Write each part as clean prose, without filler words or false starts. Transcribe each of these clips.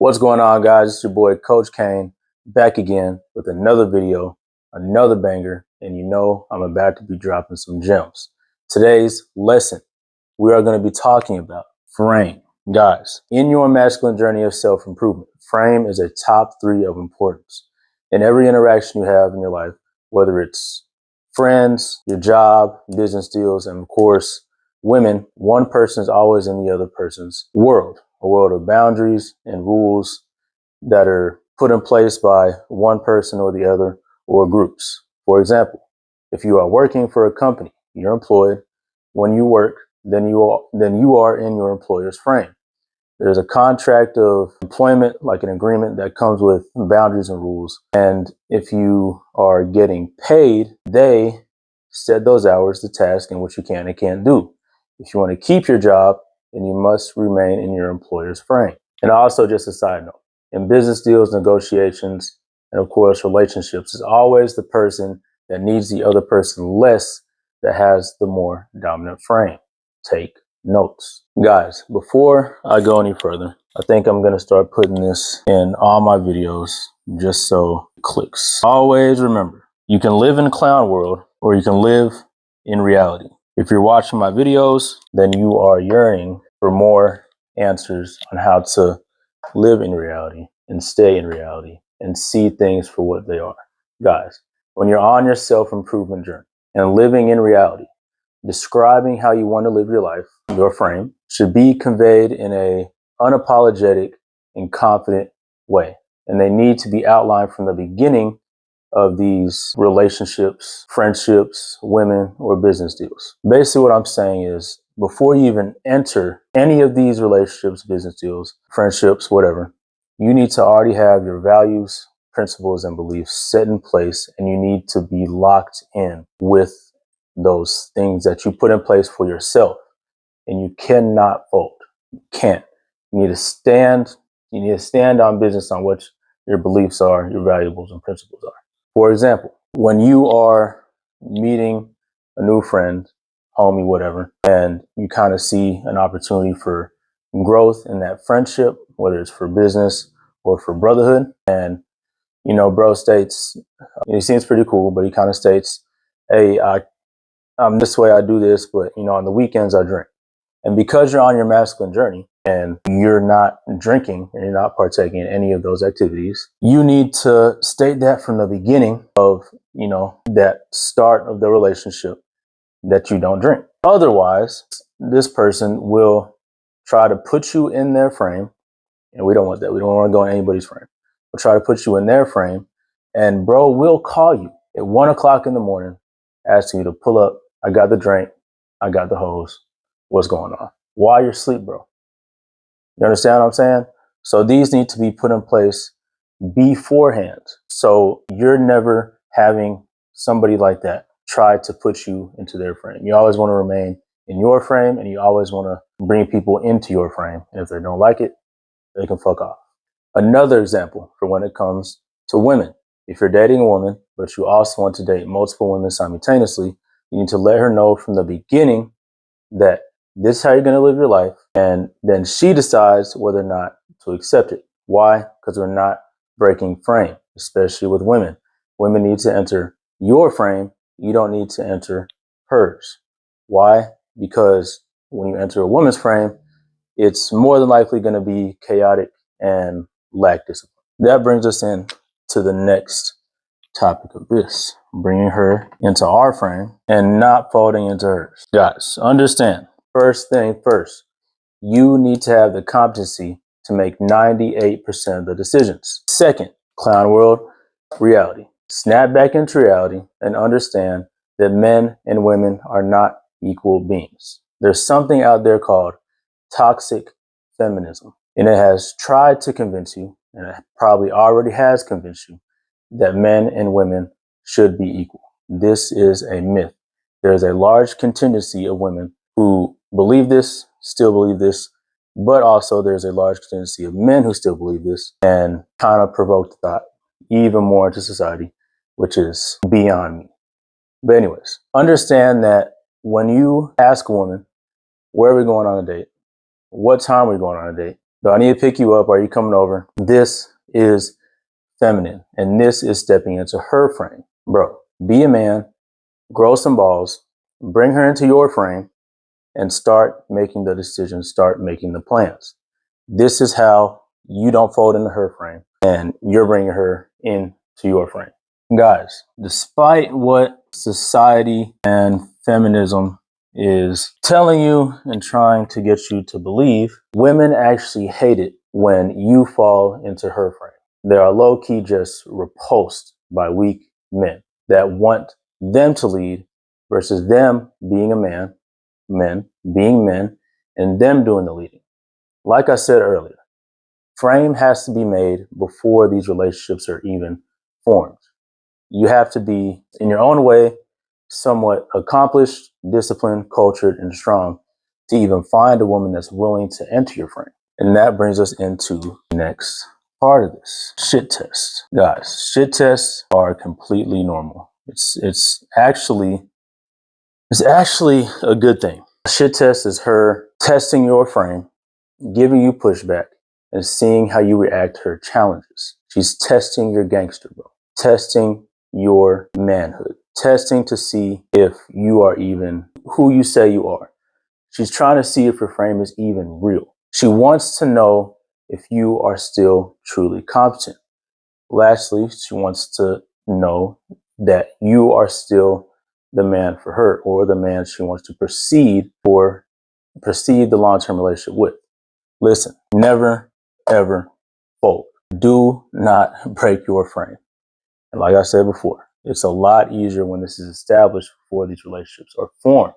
What's going on, guys? It's your boy Coach Kane back again with another video, another banger, and you know I'm about to be dropping some gems. Today's lesson, we are going to be talking about frame. Guys, in your masculine journey of self-improvement, frame is a top 3 of importance. In every interaction you have in your life, whether it's friends, your job, business deals, and of course, women, one person is always in the other person's world. A world of boundaries and rules that are put in place by one person or the other or groups. For example, if you are working for a company, you're employed. When you work, then you are in your employer's frame. There's a contract of employment, like an agreement that comes with boundaries and rules. And if you are getting paid, they set those hours, the task, and what you can and can't do. If you want to keep your job, then you must remain in your employer's frame. And also, just a side note, in business deals, negotiations, and of course, relationships, it's always the person that needs the other person less that has the more dominant frame. Take notes. Guys, before I go any further, I think I'm going to start putting this in all my videos just so it clicks. Always remember, you can live in the clown world or you can live in reality. If you're watching my videos, then you are yearning for more answers on how to live in reality and stay in reality and see things for what they are. Guys, when you're on your self-improvement journey and living in reality, describing how you want to live your life, your frame, should be conveyed in a unapologetic and confident way. And they need to be outlined from the beginning of these relationships, friendships, women, or business deals. Basically what I'm saying is, before you even enter any of these relationships, business deals, friendships, whatever, you need to already have your values, principles, and beliefs set in place, and you need to be locked in with those things that you put in place for yourself. And you cannot fold. You can't. You need to stand. You need to stand on business on what your beliefs are, your valuables and principles are. For example, when you are meeting a new friend, homie, whatever, and you kind of see an opportunity for growth in that friendship, whether it's for business or for brotherhood, and bro states, he seems pretty cool, but he kind of states, hey, this way I do this, but on the weekends I drink. And because you're on your masculine journey and you're not drinking and you're not partaking in any of those activities, you need to state that from the beginning of, that start of the relationship, that you don't drink. Otherwise, this person will try to put you in their frame. And we don't want that. We don't want to go in anybody's frame. We'll try to put you in their frame. And bro will call you at 1 o'clock in the morning, asking you to pull up. I got the drink. I got the hose. What's going on? While you're asleep, bro. You understand what I'm saying? So these need to be put in place beforehand. So you're never having somebody like that try to put you into their frame. You always want to remain in your frame, and you always want to bring people into your frame. And if they don't like it, they can fuck off. Another example for when it comes to women. If you're dating a woman, but you also want to date multiple women simultaneously, you need to let her know from the beginning that this is how you're going to live your life. And then she decides whether or not to accept it. Why? Because we're not breaking frame, especially with women. Women need to enter your frame. You don't need to enter hers. Why? Because when you enter a woman's frame, it's more than likely going to be chaotic and lack discipline. That brings us in to the next topic of this, bringing her into our frame and not folding into hers. Guys, understand, first thing first, you need to have the competency to make 98% of the decisions. Second, clown world, reality. Snap back into reality and understand that men and women are not equal beings. There's something out there called toxic feminism, and it has tried to convince you, and it probably already has convinced you, that men and women should be equal. This is a myth. There is a large contingency of women who believe this, still believe this, but also there's a large contingency of men who still believe this and kind of provoke the thought even more into society, which is beyond me. But anyways, understand that when you ask a woman, where are we going on a date? What time are we going on a date? Do I need to pick you up? Are you coming over? This is feminine, and this is stepping into her frame. Bro, be a man, grow some balls, bring her into your frame, and start making the decisions, start making the plans. This is how you don't fold into her frame, and you're bringing her into your frame. Guys, despite what society and feminism is telling you and trying to get you to believe, women actually hate it when you fall into her frame. They are low-key just repulsed by weak men that want them to lead versus them being a man, men being men, and them doing the leading. Like I said earlier, frame has to be made before these relationships are even formed. You have to be, in your own way, somewhat accomplished, disciplined, cultured, and strong to even find a woman that's willing to enter your frame. And that brings us into the next part of this. Shit tests. Guys, shit tests are completely normal. It's actually a good thing. A shit test is her testing your frame, giving you pushback, and seeing how you react to her challenges. She's testing your gangster, bro. Testing your manhood. Testing to see if you are even who you say you are. She's trying to see if your frame is even real. She wants to know if you are still truly competent. Lastly, she wants to know that you are still the man for her, or the man she wants to proceed the long-term relationship with. Listen, never, ever fold. Do not break your frame. And like I said before, it's a lot easier when this is established before these relationships are formed.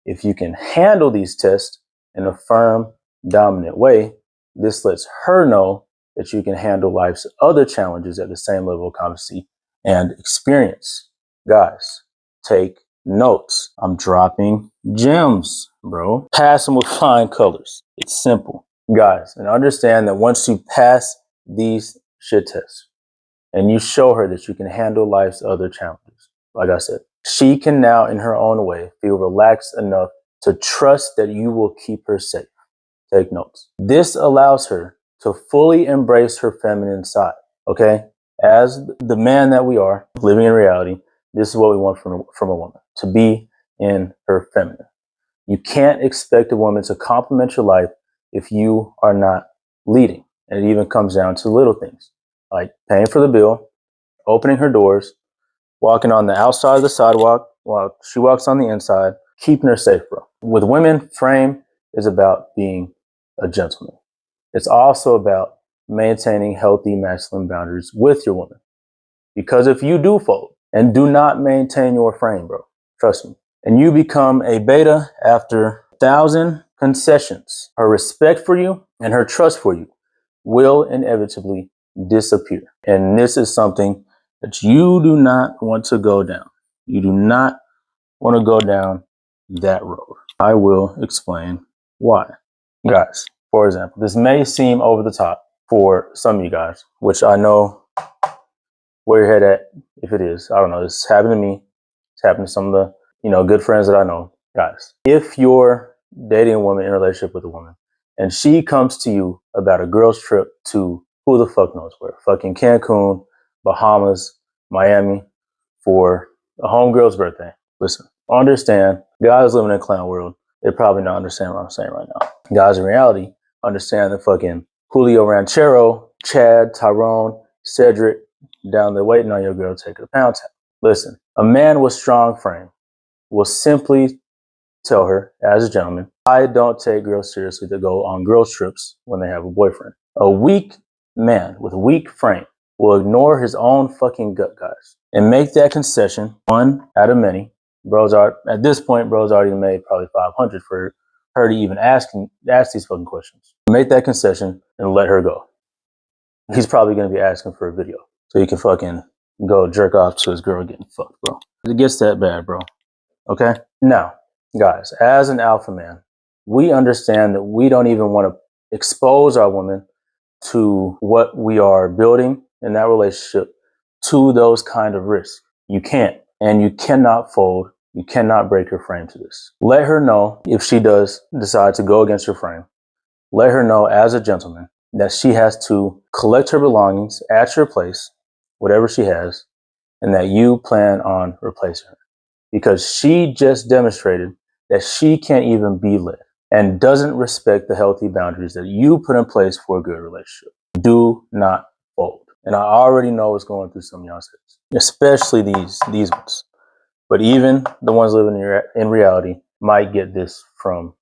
If you can handle these tests in a firm, dominant way, this lets her know that you can handle life's other challenges at the same level of competency and experience. Guys, take notes. I'm dropping gems, bro. Pass them with flying colors. It's simple. Guys, and understand that once you pass these shit tests and you show her that you can handle life's other challenges, like I said, she can now, in her own way, feel relaxed enough to trust that you will keep her safe. Take notes. This allows her to fully embrace her feminine side, okay? As the man that we are, living in reality, this is what we want from a woman, to be in her feminine. You can't expect a woman to complement your life if you are not leading. And it even comes down to little things, like paying for the bill, opening her doors, walking on the outside of the sidewalk while she walks on the inside, keeping her safe, bro. With women, frame is about being a gentleman. It's also about maintaining healthy masculine boundaries with your woman. Because if you do fold and do not maintain your frame, bro, trust me, and you become a beta after 1,000 concessions, her respect for you and her trust for you will inevitably disappear. And this is something that you do not want to go down. You do not want to go down that road. I will explain why. Guys, for example, this may seem over the top for some of you guys, which I know where your head at, if it is. I don't know. This happened to me. It's happened to some of the, good friends that I know. Guys, if you're dating a woman, in a relationship with a woman, and she comes to you about a girl's trip to who the fuck knows where, fucking Cancun, Bahamas, Miami, for a homegirl's birthday. Listen, understand, guys living in a clown world, they probably not understand what I'm saying right now. Guys in reality understand that fucking Julio Ranchero, Chad, Tyrone, Cedric, down there waiting on your girl to take her to Pound Town. Listen, a man with strong frame will simply tell her, as a gentleman, I don't take girls seriously to go on girls trips when they have a boyfriend. A weak man with a weak frame will ignore his own fucking gut, guys, and make that concession, one out of many. At this point, bro's already made probably 500 for her to even ask these fucking questions. Make that concession and let her go. He's probably going to be asking for a video so he can fucking go jerk off to his girl getting fucked, bro. It gets that bad, bro. Okay? Now, guys, as an alpha man, we understand that we don't even want to expose our woman to what we are building in that relationship, to those kind of risks. You can't, and you cannot fold. You cannot break her frame to this. Let her know if she does decide to go against your frame. let her know as a gentleman that she has to collect her belongings at your place, whatever she has, and that you plan on replacing her. Because she just demonstrated that she can't even be led and doesn't respect the healthy boundaries that you put in place for a good relationship. Do not fold. And I already know what's going through some of y'all's heads, especially these ones. But even the ones living in reality might get this from,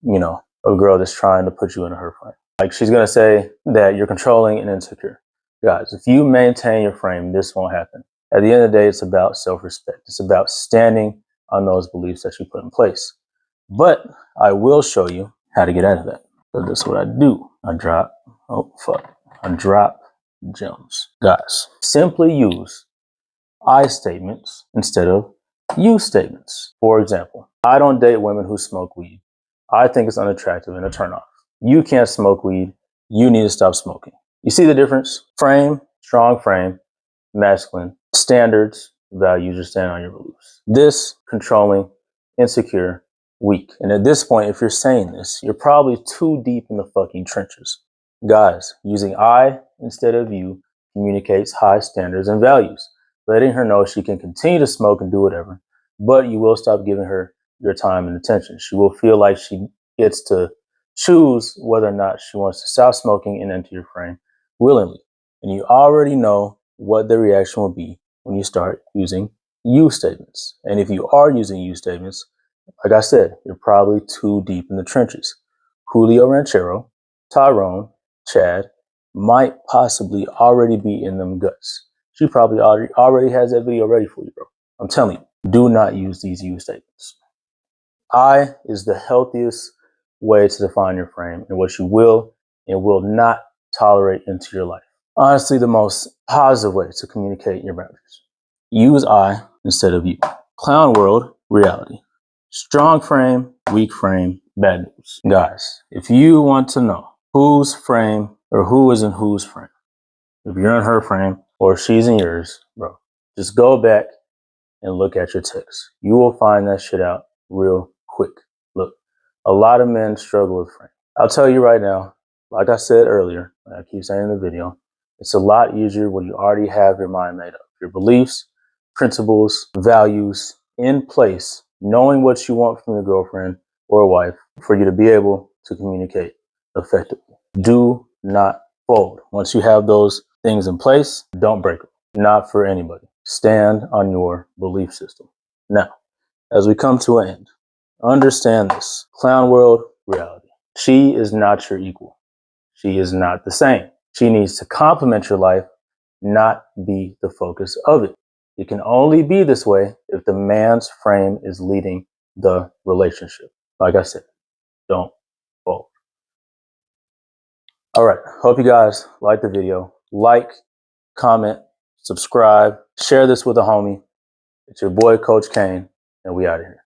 a girl that's trying to put you in her frame. Like, she's going to say that you're controlling and insecure. Guys, if you maintain your frame, this won't happen. At the end of the day, it's about self-respect. It's about standing on those beliefs that you put in place. But I will show you how to get out of that. So this is what I do. I drop gems. Guys, simply use I statements instead of you statements. For example, I don't date women who smoke weed. I think it's unattractive and a turnoff. You can't smoke weed. You need to stop smoking. You see the difference? Frame, strong frame, masculine. Standards, values, you stand on your beliefs. This, controlling, insecure, weak. And at this point, if you're saying this, you're probably too deep in the fucking trenches. Guys, using I instead of you communicates high standards and values, letting her know she can continue to smoke and do whatever, but you will stop giving her your time and attention. She will feel like she gets to choose whether or not she wants to stop smoking and enter your frame willingly. And you already know what the reaction will be when you start using you statements. And if you are using you statements, like I said, you're probably too deep in the trenches. Julio Ranchero, Tyrone, Chad might possibly already be in them guts. She probably already has that video ready for you, bro. I'm telling you, do not use these you statements. I is the healthiest way to define your frame and what you will and will not tolerate into your life. Honestly, the most positive way to communicate your boundaries. Use I instead of you. Clown world, reality. Strong frame, weak frame, bad news. Guys, if you want to know whose frame or who is in whose frame, if you're in her frame or she's in yours, bro, just go back and look at your texts. You will find that shit out real quick. Look, a lot of men struggle with frame. I'll tell you right now, like I said earlier, I keep saying in the video, it's a lot easier when you already have your mind made up. Your beliefs, principles, values in place, knowing what you want from your girlfriend or wife for you to be able to communicate effectively. Do not fold. Once you have those things in place, don't break them. Not for anybody. Stand on your belief system. Now, as we come to an end, understand this. Clown world, reality. She is not your equal. She is not the same. She needs to complement your life, not be the focus of it. It can only be this way if the man's frame is leading the relationship. Like I said, don't fold. All right. Hope you guys like the video. Like, comment, subscribe, share this with a homie. It's your boy, Coach Kane, and we out of here.